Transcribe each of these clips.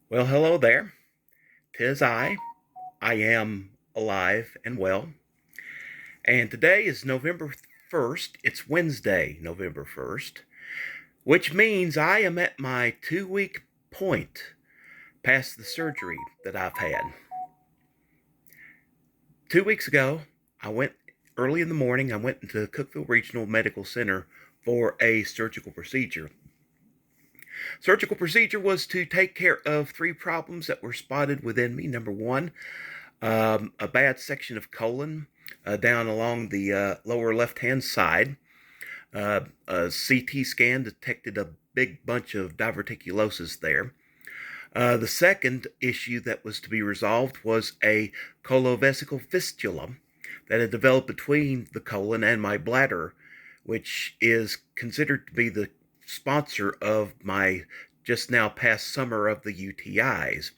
Well, hello there. 'Tis I. I am alive and well. And today is November 1st. It's Wednesday, November 1st, which means I am at my 2 week point past the surgery that I've had. 2 weeks ago, I went early in the morning, I went into Cookeville Regional Medical Center for a surgical procedure. Surgical procedure was to take care of three problems that were spotted within me. Number one, a bad section of colon down along the lower left-hand side. A CT scan detected a big bunch of diverticulosis there. The second issue that was to be resolved was a colovesical fistula that had developed between the colon and my bladder, which is considered to be the sponsor of my just now past summer of the UTIs.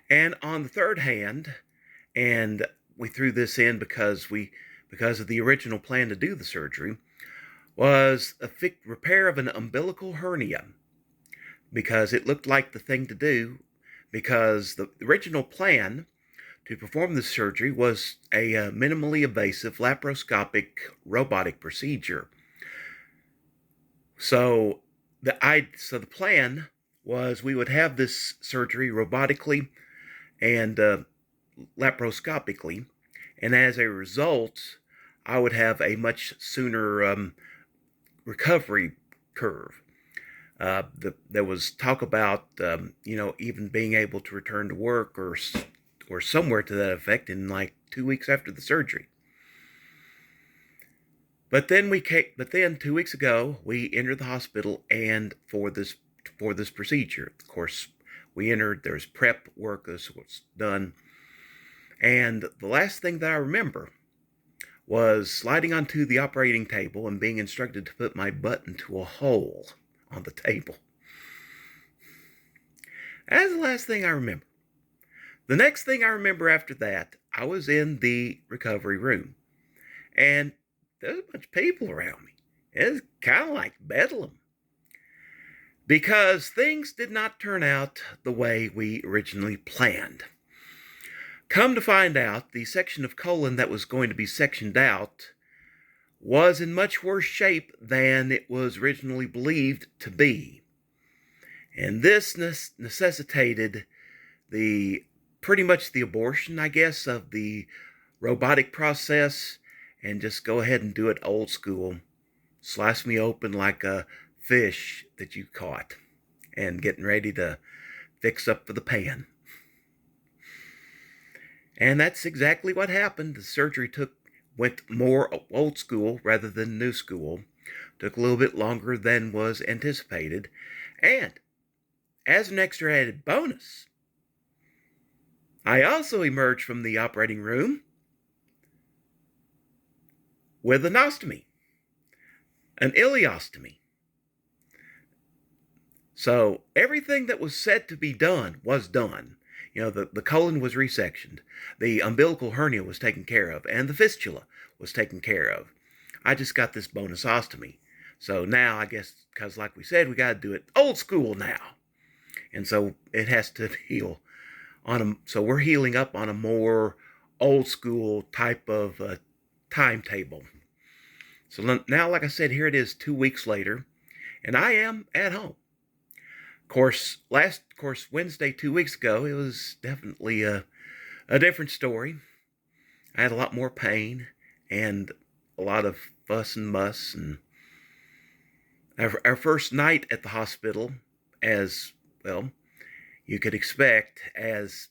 And on the third hand, and we threw this in because of the original plan to do the surgery, was a repair of an umbilical hernia, because it looked like the thing to do, because the original plan to perform this surgery was a minimally invasive laparoscopic robotic procedure. So the plan was we would have this surgery robotically and laparoscopically, and as a result, I would have a much sooner recovery curve. There was talk about even being able to return to work or somewhere to that effect in like 2 weeks after the surgery. But then 2 weeks ago we entered the hospital and for this procedure. Of course, we entered. There's prep work that was done, and the last thing that I remember was sliding onto the operating table and being instructed to put my butt into a hole on the table. That's the last thing I remember. The next thing I remember after that, I was in the recovery room, and there was a bunch of people around me. It was kind of like bedlam, because things did not turn out the way we originally planned. Come to find out, the section of colon that was going to be sectioned out was in much worse shape than it was originally believed to be. And this necessitated pretty much the abortion, I guess, of the robotic process, and just go ahead and do it old school. Slice me open like a fish that you caught and getting ready to fix up for the pan. And that's exactly what happened. The surgery went more old school rather than new school. Took a little bit longer than was anticipated. And as an extra added bonus, I also emerged from the operating room with an ostomy, an ileostomy. So everything that was said to be done was done. The colon was resectioned, the umbilical hernia was taken care of, and the fistula was taken care of. I just got this bonus ostomy. So now, I guess, because like we said, we got to do it old school now. And so it has to heal so we're healing up on a more old school type of timetable. So now, like I said, here it is 2 weeks later, and I am at home. Of course, Wednesday 2 weeks ago, it was definitely a different story. I had a lot more pain and a lot of fuss and muss. And our first night at the hospital, as well, you could expect, as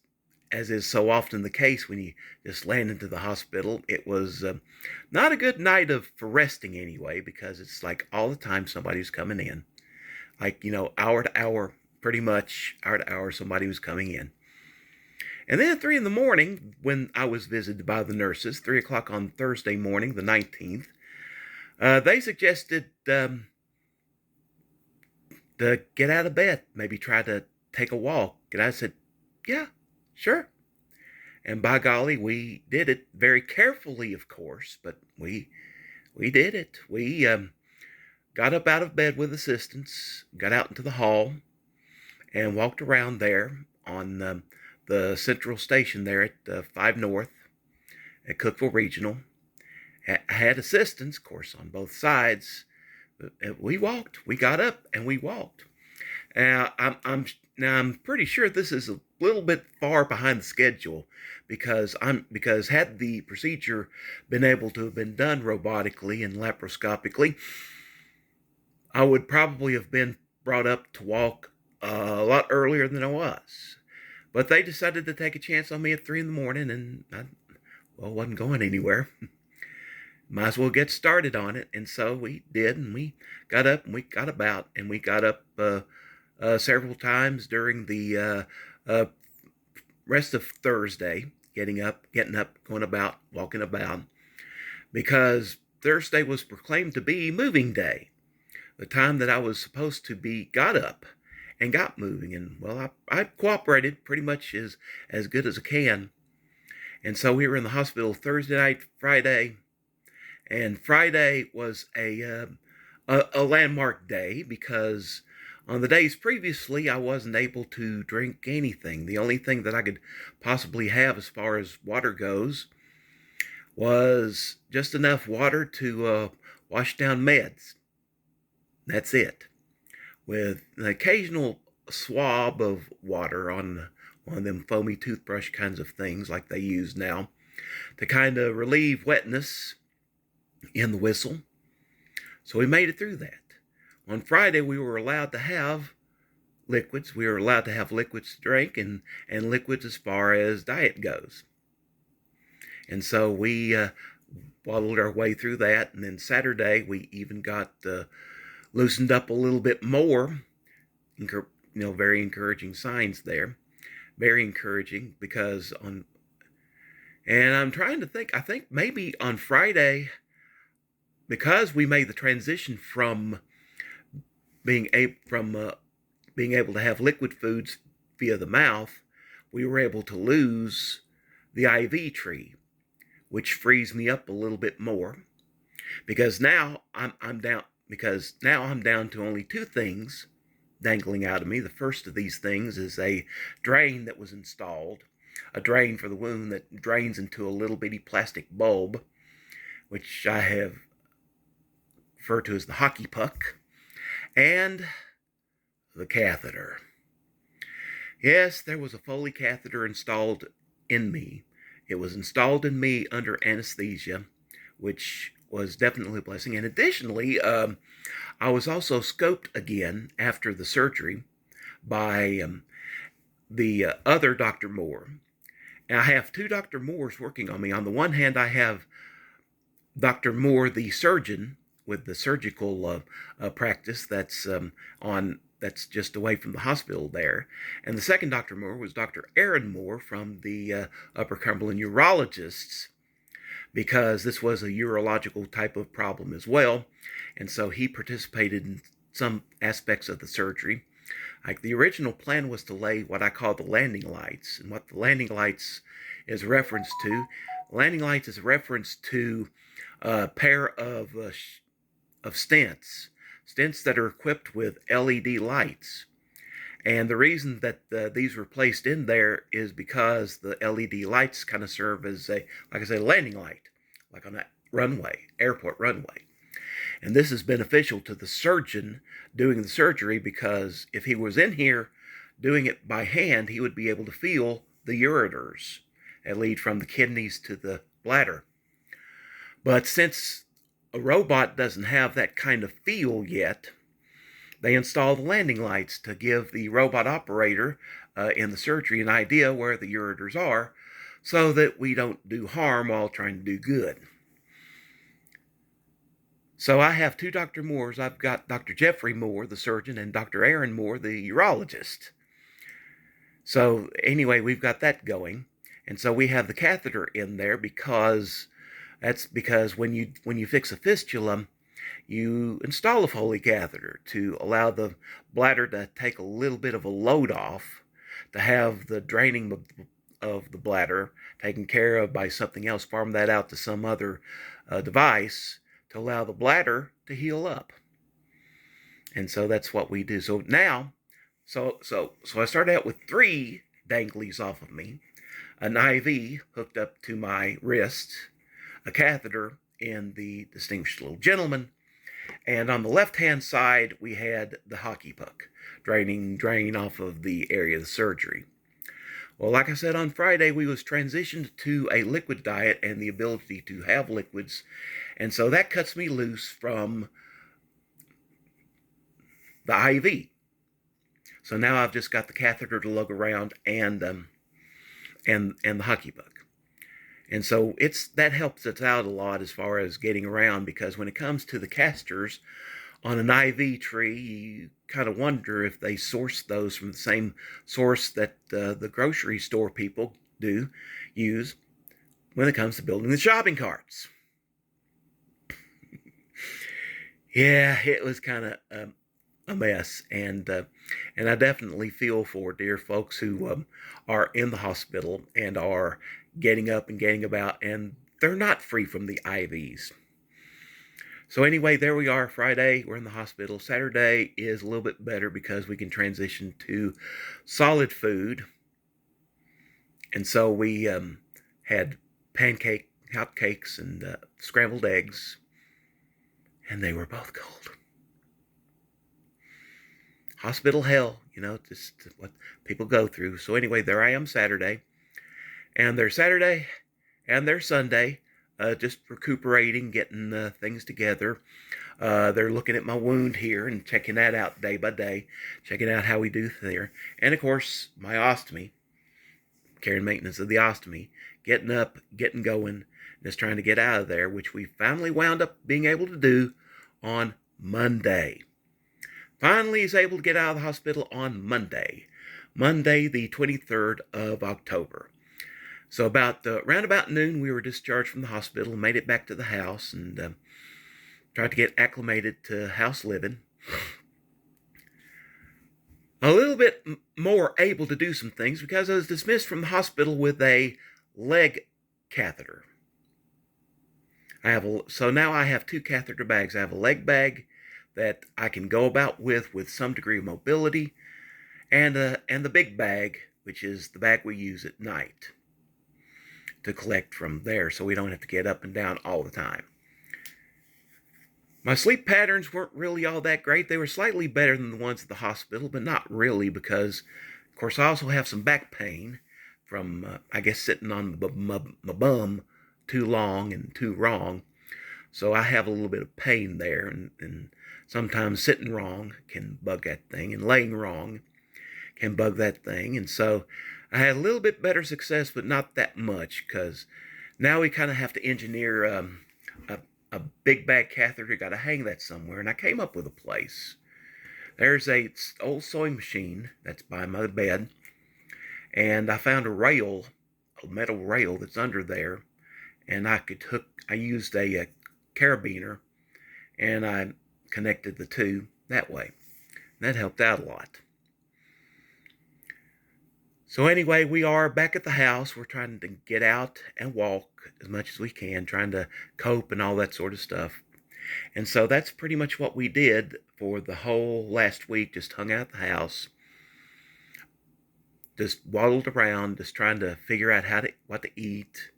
is so often the case when you just land into the hospital, it was not a good night for resting anyway, because it's like all the time somebody's coming in. Like, hour to hour, pretty much hour to hour, somebody was coming in. And then at 3 in the morning, when I was visited by the nurses, 3 o'clock on Thursday morning, the 19th, they suggested to get out of bed, maybe try to take a walk. And I said, yeah, sure. And by golly, we did it very carefully, of course, but we did it. We got up out of bed with assistance, got out into the hall, and walked around there on the central station there at 5 North at Cookeville Regional. I had assistance, of course, on both sides. We walked. We got up and we walked. I'm pretty sure this is a little bit far behind the schedule because had the procedure been able to have been done robotically and laparoscopically, I would probably have been brought up to walk a lot earlier than I was. But they decided to take a chance on me at 3 in the morning, and I wasn't going anywhere. Might as well get started on it. And so we did, and we got up and we got about, and we got up several times during the rest of Thursday, getting up, going about, walking about, because Thursday was proclaimed to be moving day, the time that I was supposed to be got up and got moving. And well, I cooperated pretty much as good as I can. And so we were in the hospital Thursday night, Friday, and Friday was a landmark day because on the days previously, I wasn't able to drink anything. The only thing that I could possibly have as far as water goes was just enough water to wash down meds. That's it. With an occasional swab of water on one of them foamy toothbrush kinds of things like they use now to kind of relieve wetness in the whistle. So we made it through that. On Friday, we were allowed to have liquids. We were allowed to have liquids to drink and liquids as far as diet goes. And so we waddled our way through that. And then Saturday, we even got loosened up a little bit more. Very encouraging signs there. Very encouraging because and I'm trying to think, I think maybe on Friday, because we made the transition from being able to have liquid foods via the mouth, we were able to lose the IV tree, which frees me up a little bit more, because now I'm down to only 2 things dangling out of me. The first of these things is a drain that was installed, a drain for the wound that drains into a little bitty plastic bulb, which I have referred to as the hockey puck, and the catheter. Yes, there was a Foley catheter installed in me. It was installed in me under anesthesia, which was definitely a blessing. And additionally, I was also scoped again after the surgery by the other Dr. Moore. And I have 2 Dr. Moores working on me. On the one hand, I have Dr. Moore, the surgeon, with the surgical practice that's just away from the hospital there. And the second Dr. Moore was Dr. Aaron Moore from the Upper Cumberland urologists, because this was a urological type of problem as well. And so he participated in some aspects of the surgery. Like the original plan was to lay what I call the landing lights. And what the landing lights is a reference to, a pair of stents that are equipped with LED lights. And the reason that these were placed in there is because the LED lights kind of serve as a landing light, like on that airport runway. And this is beneficial to the surgeon doing the surgery, because if he was in here doing it by hand, he would be able to feel the ureters that lead from the kidneys to the bladder. But since a robot doesn't have that kind of feel yet, they install the landing lights to give the robot operator in the surgery an idea where the ureters are, so that we don't do harm while trying to do good. So I have 2 Dr. Moores. I've got Dr. Jeffrey Moore, the surgeon, and Dr. Aaron Moore, the urologist. So anyway, we've got that going. And so we have the catheter in there because when you fix a fistula, you install a Foley catheter to allow the bladder to take a little bit of a load off, to have the draining of the bladder taken care of by something else, farm that out to some other device to allow the bladder to heal up. And so that's what we do. So now, so I started out with 3 danglies off of me, an IV hooked up to my wrist, a catheter in the distinguished little gentleman, and on the left-hand side we had the hockey puck draining off of the area of the surgery. Well, like I said on Friday, we was transitioned to a liquid diet and the ability to have liquids, and so that cuts me loose from the IV. So now I've just got the catheter to lug around and the hockey puck. And so that helps us out a lot as far as getting around, because when it comes to the casters on an IV tree, you kind of wonder if they source those from the same source that the grocery store people use when it comes to building the shopping carts. Yeah, it was kind of a mess, and I definitely feel for dear folks who are in the hospital and are getting up and getting about, and they're not free from the IVs. So anyway, there we are. Friday, we're in the hospital. Saturday is a little bit better because we can transition to solid food, and so we had hotcakes and scrambled eggs, and they were both cold. Hospital hell, just what people go through. So anyway, there I am Saturday, and there's Saturday, and there's Sunday, just recuperating, getting things together. They're looking at my wound here and checking that out day by day, checking out how we do there. And of course, my ostomy, care and maintenance of the ostomy, getting up, getting going, just trying to get out of there, which we finally wound up being able to do on Monday. Finally is able to get out of the hospital on Monday the 23rd of October. So around about noon, we were discharged from the hospital, made it back to the house, and tried to get acclimated to house living. A little bit more able to do some things because I was dismissed from the hospital with a leg catheter. So now I have two catheter bags. I have a leg bag that I can go about with some degree of mobility, and the big bag, which is the bag we use at night to collect from there, so we don't have to get up and down all the time. My sleep patterns weren't really all that great. They were slightly better than the ones at the hospital, but not really, because, of course, I also have some back pain from, I guess, sitting on my bum too long and too wrong. So I have a little bit of pain there, and sometimes sitting wrong can bug that thing, and laying wrong can bug that thing. And so I had a little bit better success, but not that much, because now we kind of have to engineer a big bag catheter. Got to hang that somewhere, and I came up with a place. There's a old sewing machine that's by my bed, and I found a metal rail that's under there, and I used a carabiner, and I connected the two that way. That helped out a lot. So anyway, we are back at the house. We're trying to get out and walk as much as we can, trying to cope and all that sort of stuff. And so that's pretty much what we did for the whole last week. Just hung out at the house, just waddled around, just trying to figure out what to eat,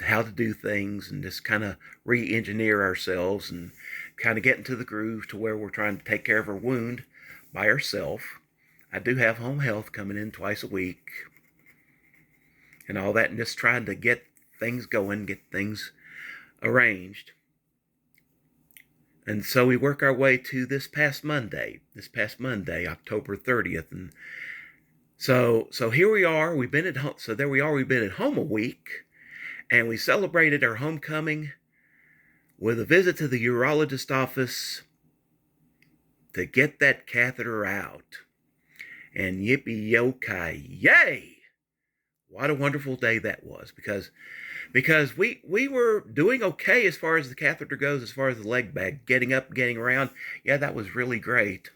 how to do things, and just kind of re-engineer ourselves and kind of get into the groove to where we're trying to take care of our wound by ourselves. I do have home health coming in twice a week and all that, and just trying to get things going, get things arranged. And so we work our way to this past Monday, October 30th. And so here we are. We've been at home. So there we are. We've been at home a week, and we celebrated our homecoming with a visit to the urologist office to get that catheter out. And yippee-yo-ki, yay! What a wonderful day that was, because we were doing okay as far as the catheter goes, as far as the leg bag, getting up, getting around. Yeah, that was really great.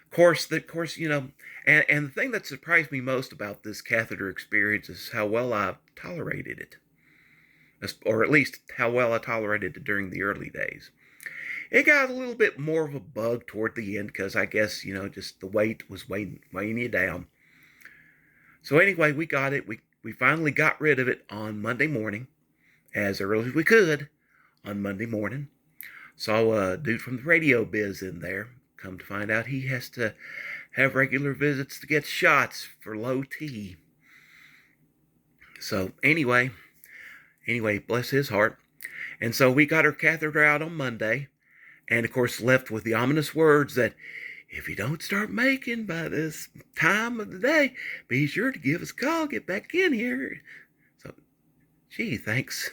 Of course, and the thing that surprised me most about this catheter experience is how well I tolerated it, or at least how well I tolerated it during the early days. It got a little bit more of a bug toward the end because I guess, just the weight was weighing you down. So anyway, we got it. We finally got rid of it on Monday morning, as early as we could on Monday morning. Saw a dude from the radio biz in there. Come to find out he has to have regular visits to get shots for low T. So anyway, bless his heart. And so we got her catheter out on Monday, and of course left with the ominous words that if you don't start making by this time of the day, be sure to give us a call, get back in here. So, gee, thanks.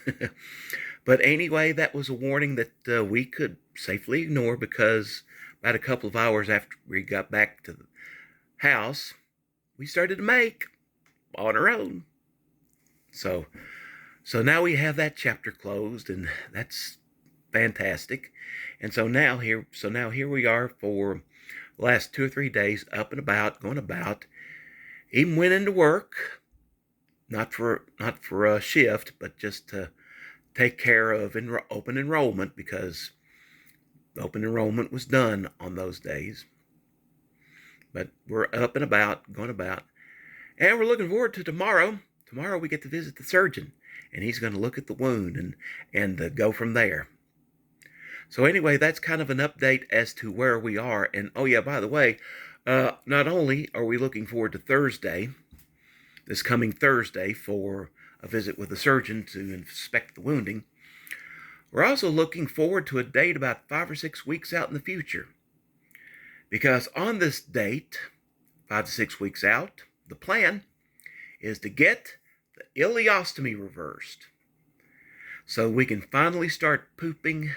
But anyway, that was a warning that we could safely ignore, because about a couple of hours after we got back to the house, we started to make on our own. So now we have that chapter closed, and that's fantastic. And so now here we are for the last 2 or 3 days, up and about, going about. Even went into work, not for a shift, but just to take care of open enrollment, because open enrollment was done on those days. But we're up and about, going about, and we're looking forward to tomorrow. Tomorrow we get to visit the surgeon, and he's going to look at the wound and go from there. So anyway, that's kind of an update as to where we are. And oh yeah, by the way, not only are we looking forward to Thursday, this coming Thursday, for a visit with the surgeon to inspect the wounding, we're also looking forward to a date about 5 or 6 weeks out in the future. Because on this date, 5 to 6 weeks out, the plan is to get the ileostomy reversed, so we can finally start pooping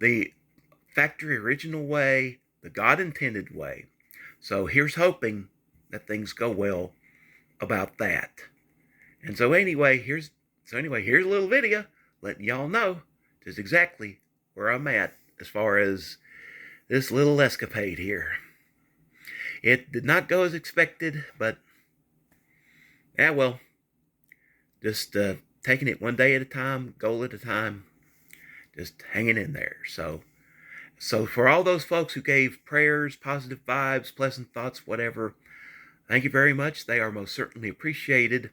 the factory original way, the God intended way. So here's hoping that things go well about that. And so anyway, here's a little video letting y'all know just exactly where I'm at as far as this little escapade here. It did not go as expected, but yeah, well, just taking it one day at a time, goal at a time, just hanging in there. So for all those folks who gave prayers, positive vibes, pleasant thoughts, whatever, thank you very much. They are most certainly appreciated,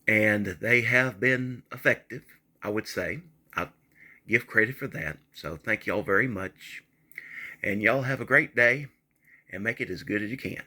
and they have been effective, I would say. I'll give credit for that. So thank y'all very much, and y'all have a great day, and make it as good as you can.